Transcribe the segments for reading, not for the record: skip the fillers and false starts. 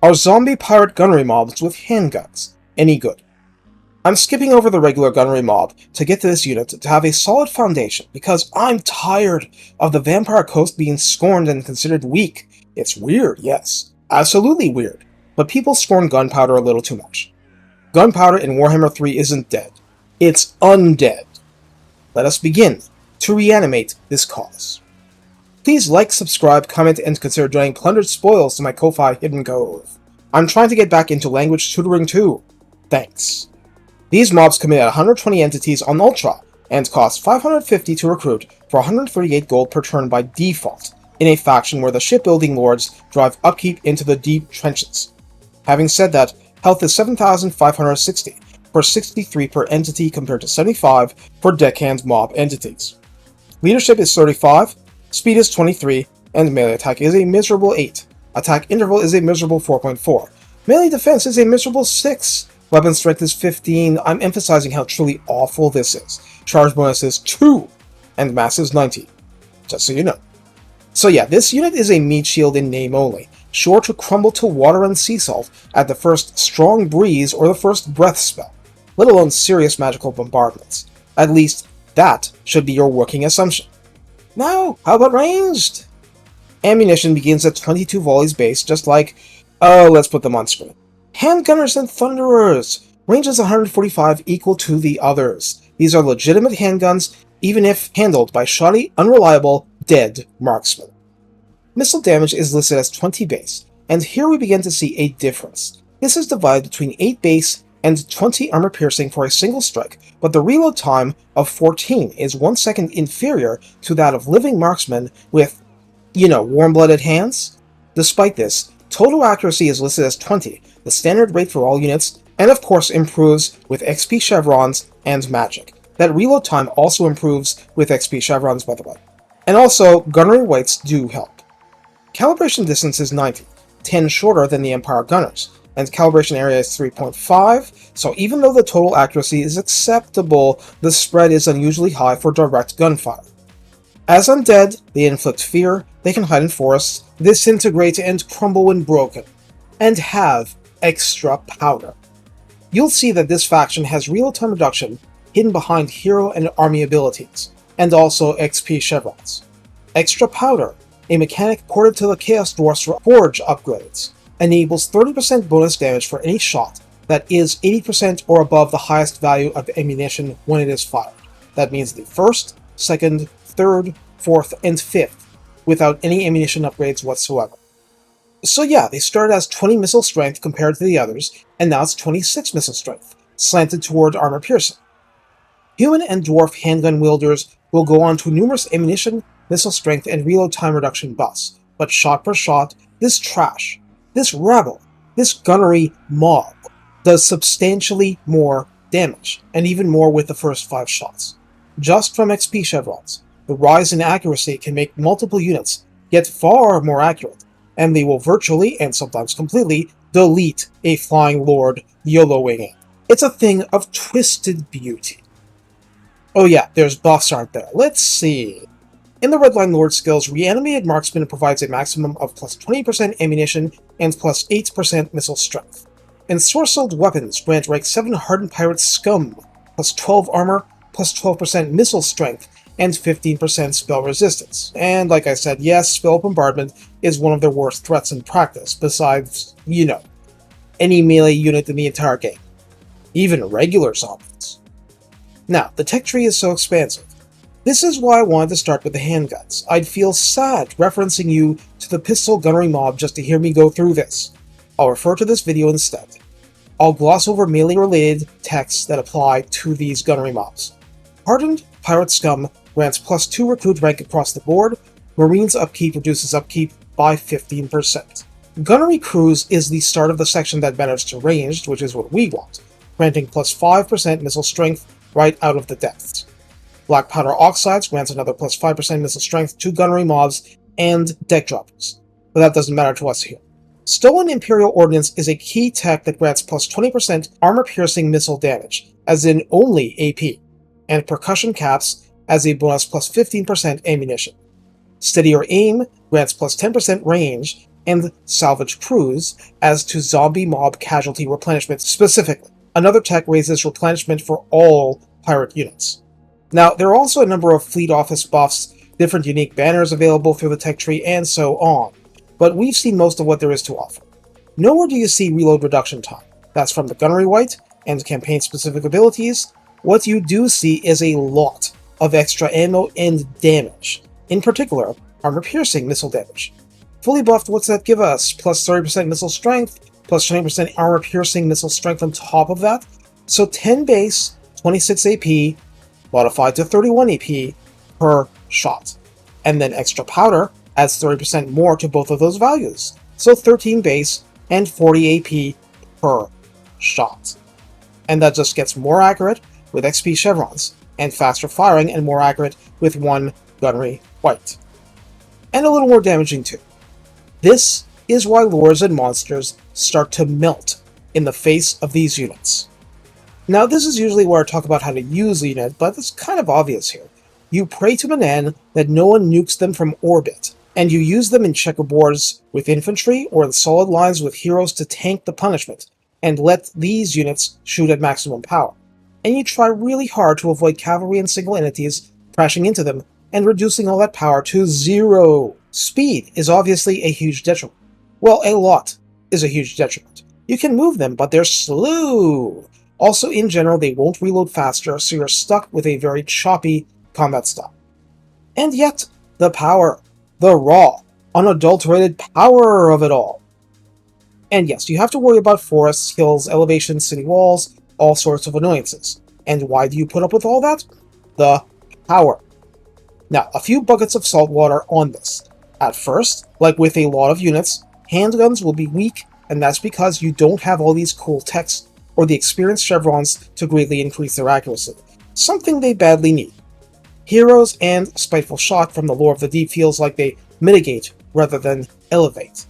Are Zombie Pirate Gunnery Mobs with handguns any good? I'm skipping over the regular Gunnery Mob to get to this unit to have a solid foundation because I'm tired of the Vampire Coast being scorned and considered weak. It's weird, yes. Absolutely weird. But people scorn Gunpowder a little too much. Gunpowder in Warhammer 3 isn't dead. It's undead. Let us begin to reanimate this cause. Please like, subscribe, comment, and consider donating plundered spoils to my Ko-Fi Hidden Cove. I'm trying to get back into language tutoring too. Thanks. These mobs commit at 120 entities on Ultra, and cost 550 to recruit for 138 gold per turn by default, in a faction where the shipbuilding lords drive upkeep into the deep trenches. Having said that, health is 7,560, for 63 per entity compared to 75 for Deckhand's mob entities. Leadership is 35, speed is 23, and melee attack is a miserable 8. Attack interval is a miserable 4.4. Melee defense is a miserable 6. Weapon strength is 15. I'm emphasizing how truly awful this is. Charge bonus is 2, and mass is 90. Just so you know. So yeah, this unit is a meat shield in name only, sure to crumble to water and sea salt at the first strong breeze or the first breath spell, let alone serious magical bombardments. At least, that should be your working assumption. Now, how about ranged? Ammunition begins at 22 volleys base, just like, oh, let's put them on screen. Handgunners and Thunderers! Range is 145, equal to the others. These are legitimate handguns, even if handled by shoddy, unreliable, dead marksmen. Missile damage is listed as 20 base, and here we begin to see a difference. This is divided between 8 base and 20 armor piercing for a single strike, but the reload time of 14 is 1 second inferior to that of living marksmen with, warm-blooded hands. Despite this, total accuracy is listed as 20, the standard rate for all units, and of course improves with XP chevrons and magic. That reload time also improves with XP chevrons, by the way. And also, gunnery weights do help. Calibration distance is 90, 10 shorter than the Empire Gunners, and calibration area is 3.5, so even though the total accuracy is acceptable, the spread is unusually high for direct gunfire. As undead, they inflict fear, they can hide in forests, disintegrate and crumble when broken, and have extra powder. You'll see that this faction has reload time reduction hidden behind hero and army abilities, and also XP chevrons. Extra powder, a mechanic ported to the Chaos Dwarfs for Forge upgrades, enables 30% bonus damage for any shot that is 80% or above the highest value of ammunition when it is fired. That means the 1st, 2nd, 3rd, 4th, and 5th, without any ammunition upgrades whatsoever. So yeah, they started as 20 missile strength compared to the others, and now it's 26 missile strength, slanted toward armor piercing. Human and dwarf handgun wielders will go on to numerous ammunition, missile strength, and reload time reduction buffs, but shot per shot, this trash, this rabble, this gunnery mob does substantially more damage, and even more with the first 5 shots. Just from XP chevrons, the rise in accuracy can make multiple units get far more accurate, and they will virtually, and sometimes completely, delete a Flying Lord YOLOing it. It's a thing of twisted beauty. Oh yeah, there's buffs, aren't there? Let's see. In the Redline Lord skills, Reanimated Marksman provides a maximum of plus 20% ammunition and plus 8% missile strength. Ensorcelled Weapons grant rank 7 Hardened Pirate Scum, plus 12 armor, plus 12% missile strength, and 15% spell resistance. And like I said, yes, spell bombardment is one of their worst threats in practice, besides, any melee unit in the entire game. Even regular zombies. Now, the tech tree is so expansive. This is why I wanted to start with the handguns. I'd feel sad referencing you to the pistol gunnery mob just to hear me go through this. I'll refer to this video instead. I'll gloss over melee-related texts that apply to these gunnery mobs. Hardened Pirate Scum grants plus 2 recruit rank across the board. Marines upkeep reduces upkeep by 15%. Gunnery Cruise is the start of the section that matters to ranged, which is what we want, granting plus 5% missile strength right out of the depths. Black Powder Oxides grants another plus 5% missile strength to gunnery mobs and deck droppers, but that doesn't matter to us here. Stolen Imperial Ordnance is a key tech that grants plus 20% armor-piercing missile damage, as in only AP, and Percussion Caps as a bonus plus 15% ammunition. Steadier Aim grants plus 10% range and salvage crews as to zombie mob casualty replenishment specifically. Another tech raises replenishment for all pirate units. Now, there are also a number of fleet office buffs, different unique banners available through the tech tree, and so on, but we've seen most of what there is to offer. Nowhere do you see reload reduction time. That's from the gunnery wight and campaign-specific abilities. What you do see is a lot of extra ammo and damage. In particular, armor-piercing missile damage. Fully buffed, what's that give us? Plus 30% missile strength, plus 20% armor-piercing missile strength on top of that. So 10 base, 26 AP, modified to 31 AP per shot. And then extra powder adds 30% more to both of those values. So 13 base and 40 AP per shot. And that just gets more accurate with XP chevrons, and faster firing and more accurate with one gunnery wight. And a little more damaging too. This is why lures and monsters start to melt in the face of these units. Now, this is usually where I talk about how to use the unit, but it's kind of obvious here. You pray to Manan that no one nukes them from orbit, and you use them in checkerboards with infantry or in solid lines with heroes to tank the punishment, and let these units shoot at maximum power. And you try really hard to avoid cavalry and single entities crashing into them and reducing all that power to 0. Speed is obviously a huge detriment. Well, a lot is a huge detriment. You can move them, but they're slow. Also, in general, they won't reload faster, so you're stuck with a very choppy combat style. And yet, the power, the raw, unadulterated power of it all. And yes, you have to worry about forests, hills, elevations, city walls, all sorts of annoyances. And why do you put up with all that? The power. Now, a few buckets of salt water on this. At first, like with a lot of units, handguns will be weak, and that's because you don't have all these cool techs or the experienced chevrons to greatly increase their accuracy, something they badly need. Heroes and Spiteful Shot from the Lore of the Deep feels like they mitigate rather than elevate.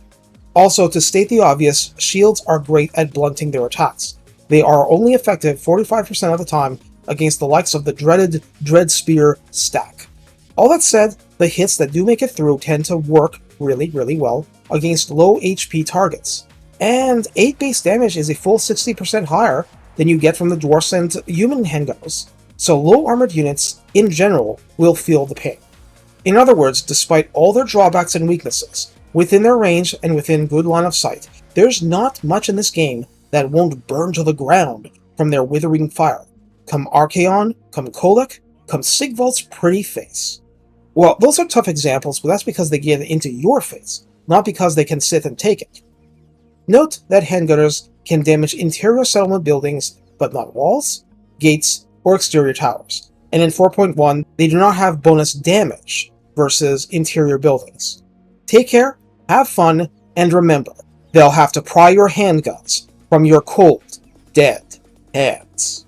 Also, to state the obvious, shields are great at blunting their attacks. They are only effective 45% of the time against the likes of the dreaded Dread Spear stack. All that said, the hits that do make it through tend to work really, really well against low HP targets. And 8 base damage is a full 60% higher than you get from the dwarfs and human handguns, so low armored units, in general, will feel the pain. In other words, despite all their drawbacks and weaknesses, within their range and within good line of sight, there's not much in this game that won't burn to the ground from their withering fire. Come Archaon, come Kolek, come Sigvald's pretty face. Well, those are tough examples, but that's because they get into your face, not because they can sit and take it. Note that handgunners can damage interior settlement buildings, but not walls, gates, or exterior towers. And in 4.1, they do not have bonus damage versus interior buildings. Take care, have fun, and remember, they'll have to pry your handguns from your cold, dead hands.